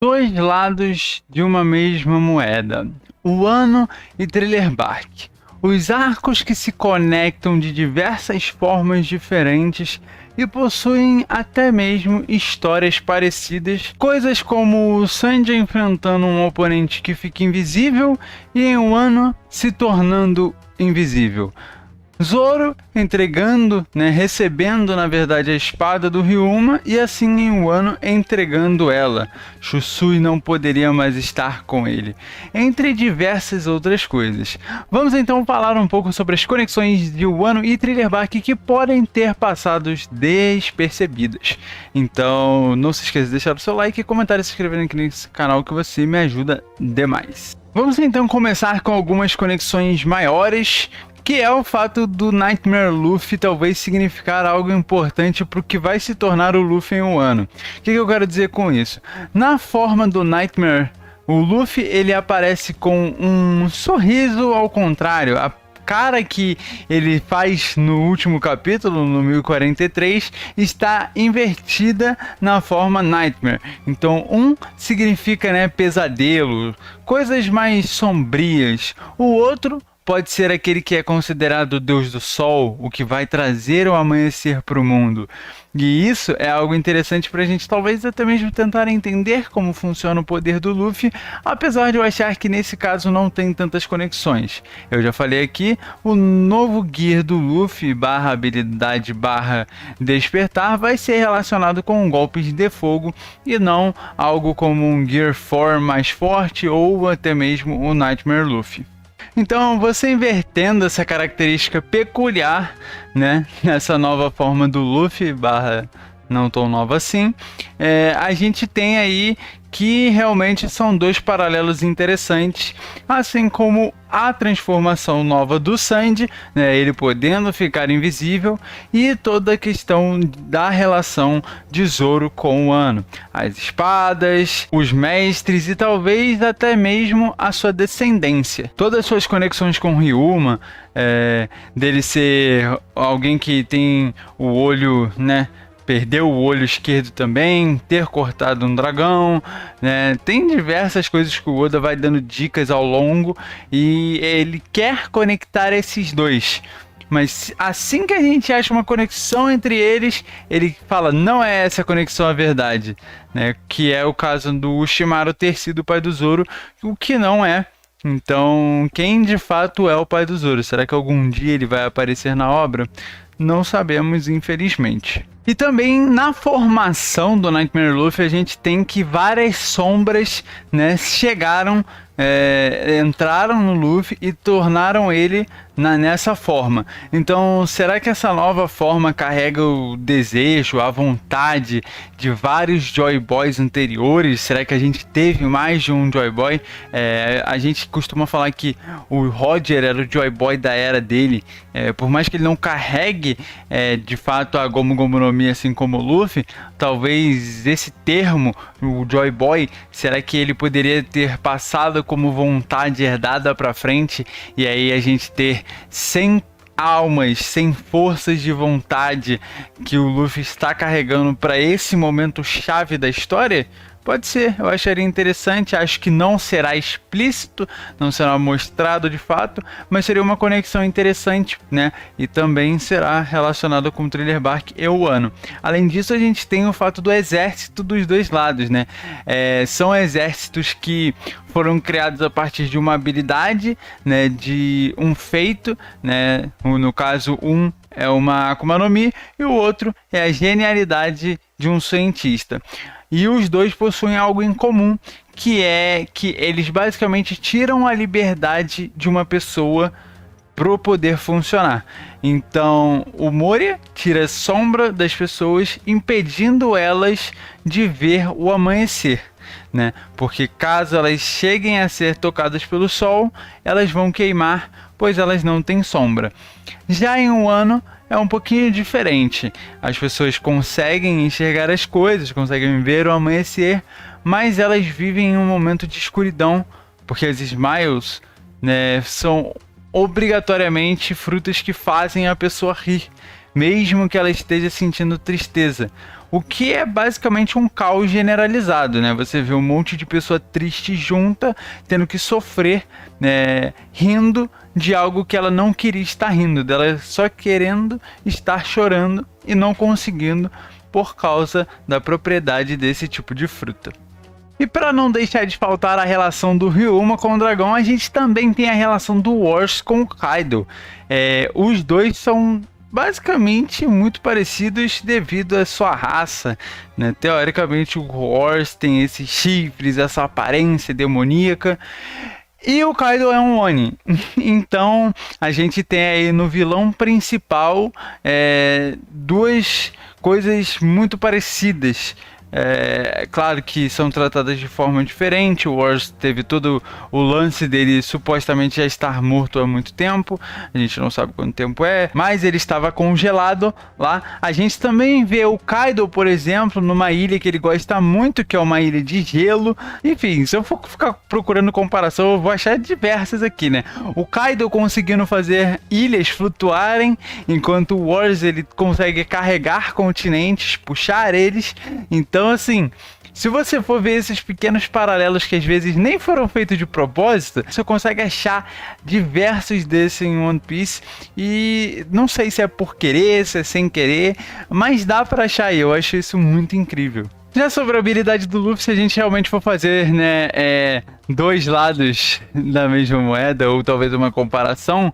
Dois lados de uma mesma moeda, Wano e Thriller Bark. Os arcos que se conectam de diversas formas diferentes e possuem até mesmo histórias parecidas, coisas como o Sanji enfrentando um oponente que fica invisível e em Wano se tornando invisível. Zoro entregando, recebendo na verdade a espada do Ryuma e assim em Wano entregando ela. Chusui não poderia mais estar com ele, entre diversas outras coisas. Vamos então falar um pouco sobre as conexões de Wano e Thriller Bark que podem ter passado despercebidas. Então não se esqueça de deixar o seu like e comentar e se inscrever aqui nesse canal que você me ajuda demais. Vamos então começar com algumas conexões maiores, que é o fato do Nightmare Luffy talvez significar algo importante para o que vai se tornar o Luffy em Wano. O que eu quero dizer com isso? Na forma do Nightmare, o Luffy ele aparece com um sorriso ao contrário. A cara que ele faz no último capítulo, no 1043, está invertida na forma Nightmare. Então, um significa pesadelo, coisas mais sombrias. O outro pode ser aquele que é considerado o deus do sol, o que vai trazer o amanhecer para o mundo. E isso é algo interessante para a gente talvez até mesmo tentar entender como funciona o poder do Luffy, apesar de eu achar que nesse caso não tem tantas conexões. Eu já falei aqui, o novo Gear do Luffy barra habilidade barra despertar vai ser relacionado com golpes de fogo e não algo como um Gear 4 mais forte ou até mesmo o Nightmare Luffy. Então, você invertendo essa característica peculiar, nessa nova forma do Luffy, barra não tão nova assim, a gente tem aí que realmente são dois paralelos interessantes, assim como a transformação nova do Sanji, ele podendo ficar invisível, e toda a questão da relação de Zoro com o Wano, as espadas, os mestres e talvez até mesmo a sua descendência. Todas as suas conexões com Ryuma, dele ser alguém que tem o olho, perdeu o olho esquerdo também, ter cortado um dragão, tem diversas coisas que o Oda vai dando dicas ao longo e ele quer conectar esses dois. Mas assim que a gente acha uma conexão entre eles, ele fala, não é essa conexão a verdade, que é o caso do Orochimaru ter sido o pai do Zoro, o que não é. Então, quem de fato é o pai do Zoro? Será que algum dia ele vai aparecer na obra? Não sabemos, infelizmente. E também na formação do Nightmare Luffy a gente tem que várias sombras chegaram, entraram no Luffy e tornaram ele nessa forma. Então, será que essa nova forma carrega o desejo, a vontade de vários Joy Boys anteriores? Será que a gente teve mais de um Joy Boy? A gente costuma falar que o Roger era o Joy Boy da era dele. Por mais que ele não carregue de fato a Gomu Gomu no Mi assim como o Luffy, talvez esse termo, o Joy Boy, será que ele poderia ter passado como vontade herdada para frente e aí a gente ter 100 almas, 100 forças de vontade que o Luffy está carregando para esse momento chave da história? Pode ser, eu acharia interessante, acho que não será explícito, não será mostrado de fato, mas seria uma conexão interessante, e também será relacionado com o Thriller Bark e o Wano. Além disso, a gente tem o fato do exército dos dois lados, são exércitos que foram criados a partir de uma habilidade, de um feito, no caso um é uma Akuma no Mi e o outro é a genialidade de um cientista. E os dois possuem algo em comum, que é que eles basicamente tiram a liberdade de uma pessoa para o poder funcionar. Então, o Moria tira a sombra das pessoas, impedindo elas de ver o amanhecer. Porque caso elas cheguem a ser tocadas pelo sol, elas vão queimar, pois elas não têm sombra. Já em Wano é um pouquinho diferente. As pessoas conseguem enxergar as coisas, conseguem ver o amanhecer, mas elas vivem em um momento de escuridão, porque as Smiles, são obrigatoriamente frutas que fazem a pessoa rir, mesmo que ela esteja sentindo tristeza. o que é basicamente um caos generalizado, né? Você vê um monte de pessoa triste junta, tendo que sofrer, né, rindo de algo que ela não queria estar rindo, dela só querendo estar chorando e não conseguindo por causa da propriedade desse tipo de fruta. E para não deixar de faltar a relação do Ryuma com o dragão, a gente também tem a relação do Wars com o Kaido. Os dois são basicamente muito parecidos devido à sua raça, né? Teoricamente o Wars tem esses chifres, essa aparência demoníaca, e o Kaido é um Oni. Então a gente tem aí no vilão principal duas coisas muito parecidas. Claro que são tratadas de forma diferente. O Wars teve todo o lance dele supostamente já estar morto há muito tempo, a gente não sabe quanto tempo mas ele estava congelado lá. A gente também vê o Kaido, por exemplo, numa ilha que ele gosta muito, que é uma ilha de gelo. Enfim, se eu for ficar procurando comparação, eu vou achar diversas aqui, né? O Kaido conseguindo fazer ilhas flutuarem, enquanto o Wars ele consegue carregar continentes, puxar eles. Então, assim, se você for ver esses pequenos paralelos que às vezes nem foram feitos de propósito, você consegue achar diversos desses em One Piece. E não sei se é por querer, se é sem querer, mas dá pra achar aí. Eu acho isso muito incrível. Já sobre a habilidade do Luffy, se a gente realmente for fazer, né, dois lados da mesma moeda, ou talvez uma comparação,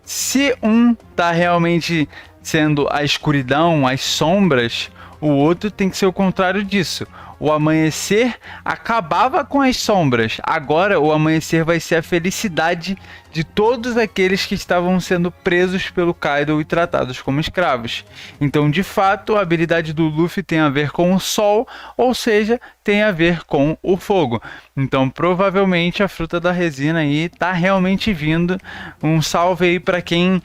se um tá realmente sendo a escuridão, as sombras, o outro tem que ser o contrário disso. O amanhecer acabava com as sombras. Agora o amanhecer vai ser a felicidade de todos aqueles que estavam sendo presos pelo Kaido e tratados como escravos. Então, de fato, a habilidade do Luffy tem a ver com o sol, ou seja, tem a ver com o fogo. Então, provavelmente a fruta da resina aí tá realmente vindo. Um salve aí para quem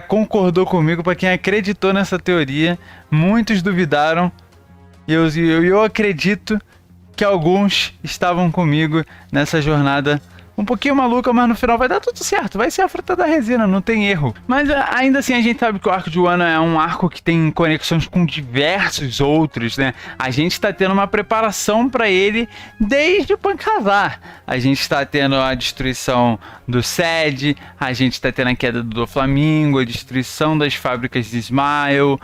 concordou comigo, para quem acreditou nessa teoria. Muitos duvidaram e eu acredito que alguns estavam comigo nessa jornada um pouquinho maluca, mas no final vai dar tudo certo, vai ser a fruta da resina, não tem erro. Mas ainda assim a gente sabe que o arco de Wano é um arco que tem conexões com diversos outros, né? A gente está tendo uma preparação para ele desde o Pankazar. A gente está tendo a destruição do Sed, a gente está tendo a queda do Doflamingo, a destruição das fábricas de Smile,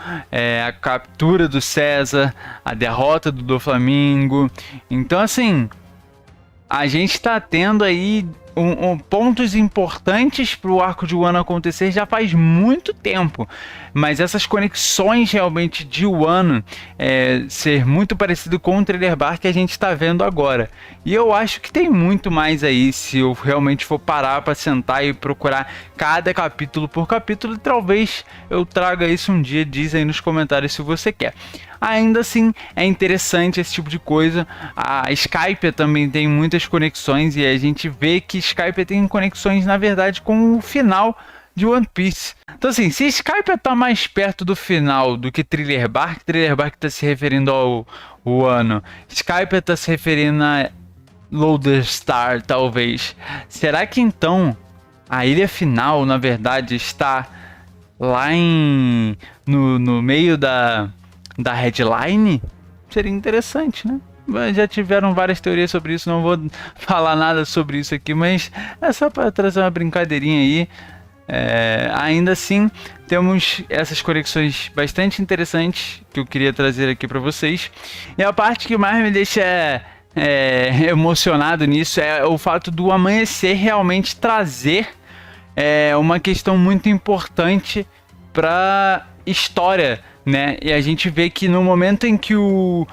a captura do César, a derrota do Doflamingo. Então, assim, a gente está tendo aí pontos importantes para o arco de Wano acontecer já faz muito tempo, mas essas conexões realmente de Wano ser muito parecido com o Thriller Bark que a gente está vendo agora. E eu acho que tem muito mais aí, se eu realmente for parar para sentar e procurar cada capítulo por capítulo. Talvez eu traga isso um dia, diz aí nos comentários se você quer. Ainda assim, é interessante esse tipo de coisa. A Skypiea também tem muitas conexões e a gente vê que Skypiea tem conexões, na verdade, com o final de One Piece. Então, assim, se Skypiea tá mais perto do final do que Thriller Bark tá se referindo ao Wano, Skypiea tá se referindo a Lodestar, talvez. Será que então a ilha final, na verdade, está lá no meio da headline? Seria interessante, né? Já tiveram várias teorias sobre isso, não vou falar nada sobre isso aqui, mas é só para trazer uma brincadeirinha aí. Ainda assim, temos essas conexões bastante interessantes que eu queria trazer aqui para vocês. E a parte que mais me deixa emocionado nisso é o fato do amanhecer realmente trazer uma questão muito importante para história, né? E a gente vê que no momento em que o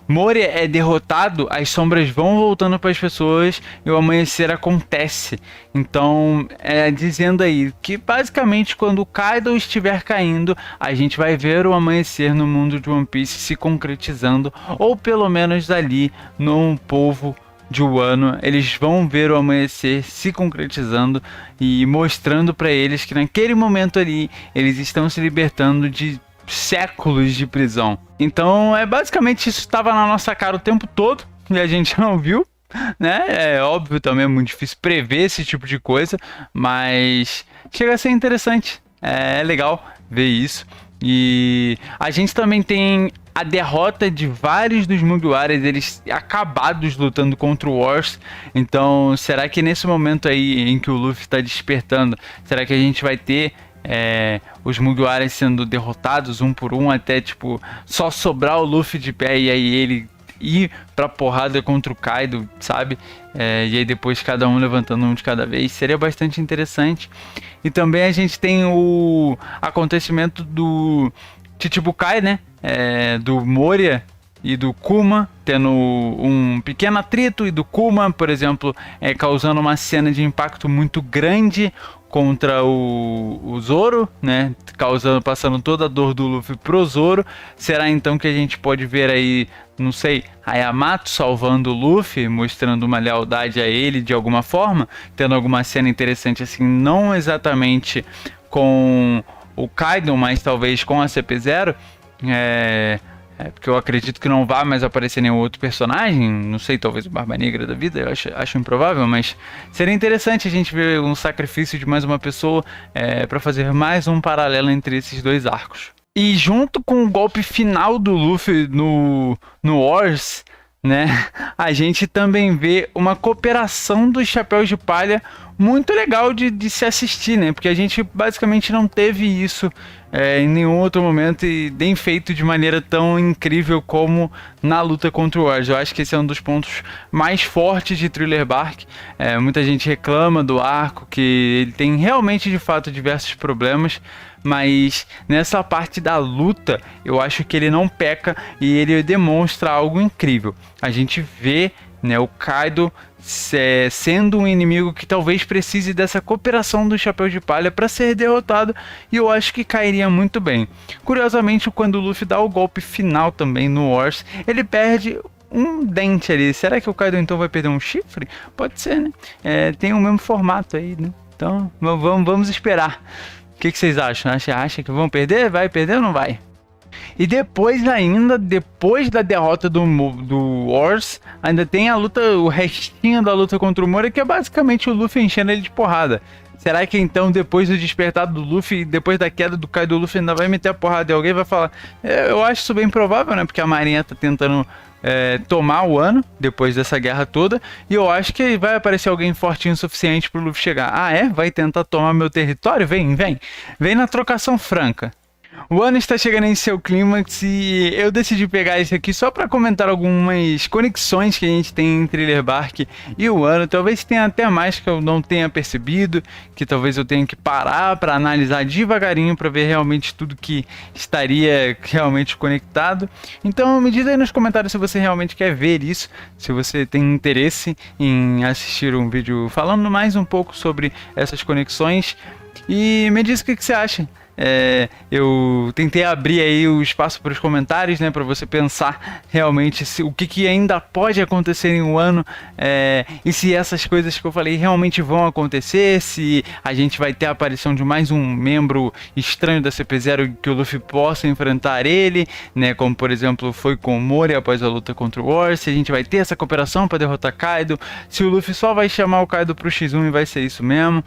Moria é derrotado, as sombras vão voltando para as pessoas e o amanhecer acontece. Então, dizendo aí que basicamente quando o Kaido estiver caindo, a gente vai ver o amanhecer no mundo de One Piece se concretizando, ou pelo menos ali no povo de Wano, eles vão ver o amanhecer se concretizando e mostrando para eles que naquele momento ali eles estão se libertando de séculos de prisão. Então basicamente isso estava na nossa cara o tempo todo e a gente não viu, né? É óbvio, também é muito difícil prever esse tipo de coisa, mas chega a ser interessante, é legal ver isso. E a gente também tem a derrota de vários dos Mugiwaras, eles acabados lutando contra o Wars. Então, será que nesse momento aí em que o Luffy está despertando, será que a gente vai ter os Mugiwaras sendo derrotados um por um, até tipo só sobrar o Luffy de pé e aí ele ir pra porrada contra o Kaido, sabe? E aí depois cada um levantando um de cada vez, seria bastante interessante. E também a gente tem o acontecimento do Chichibukai, né? Do Moria e do Kuma tendo um pequeno atrito, e do Kuma, por exemplo, causando uma cena de impacto muito grande contra o Zoro, né? Passando toda a dor do Luffy pro Zoro. Será então que a gente pode ver aí, não sei, a Yamato salvando o Luffy, mostrando uma lealdade a ele de alguma forma, tendo alguma cena interessante assim, não exatamente com o Kaido, mas talvez com a CP0, porque eu acredito que não vai mais aparecer nenhum outro personagem, não sei, talvez o Barba Negra da vida, eu acho improvável, mas seria interessante a gente ver um sacrifício de mais uma pessoa para fazer mais um paralelo entre esses dois arcos. E junto com o golpe final do Luffy no Wars, né, a gente também vê uma cooperação dos Chapéus de Palha muito legal de se assistir, né? Porque a gente basicamente não teve isso em nenhum outro momento, e bem feito de maneira tão incrível como na luta contra o Wars. Eu acho que esse é um dos pontos mais fortes de Thriller Bark. Muita gente reclama do arco, que ele tem realmente de fato diversos problemas, mas nessa parte da luta eu acho que ele não peca e ele demonstra algo incrível. A gente vê, né, o Kaido sendo um inimigo que talvez precise dessa cooperação do Chapéu de Palha para ser derrotado, e eu acho que cairia muito bem. Curiosamente, quando o Luffy dá o golpe final também no Wars, ele perde um dente ali. Será que o Kaido então vai perder um chifre? Pode ser, né? Tem o mesmo formato aí, né? Então vamos esperar. O que vocês acham? Acha que vão perder? Vai perder ou não vai? E depois da derrota do Wars, ainda tem a luta, o restinho da luta contra o Moria, que é basicamente o Luffy enchendo ele de porrada. Será que então, depois do despertar do Luffy, depois da queda do Kaido, o Luffy ainda vai meter a porrada e alguém vai falar? Eu acho isso bem provável, né? Porque a Marinha tá tentando tomar o Wano depois dessa guerra toda, e eu acho que vai aparecer alguém fortinho o suficiente pro Luffy chegar. Vai tentar tomar meu território? Vem na trocação franca. O ano está chegando em seu clímax e eu decidi pegar esse aqui só para comentar algumas conexões que a gente tem entre Thriller Bark e o ano. Talvez tenha até mais que eu não tenha percebido, que talvez eu tenha que parar para analisar devagarinho para ver realmente tudo que estaria realmente conectado. Então me diz aí nos comentários se você realmente quer ver isso, se você tem interesse em assistir um vídeo falando mais um pouco sobre essas conexões, e me diz o que você acha. Eu tentei abrir aí o espaço para os comentários, né, para você pensar realmente o que ainda pode acontecer em um ano, e se essas coisas que eu falei realmente vão acontecer, se a gente vai ter a aparição de mais um membro estranho da CP0 que o Luffy possa enfrentar ele, né, como por exemplo foi com o Moria após a luta contra o Wars, se a gente vai ter essa cooperação para derrotar Kaido, se o Luffy só vai chamar o Kaido pro X1 e vai ser isso mesmo.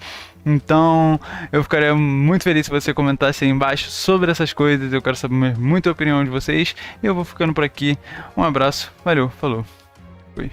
Então eu ficaria muito feliz se você comentasse aí embaixo sobre essas coisas. Eu quero saber muito a opinião de vocês. E eu vou ficando por aqui. Um abraço, valeu, falou, fui.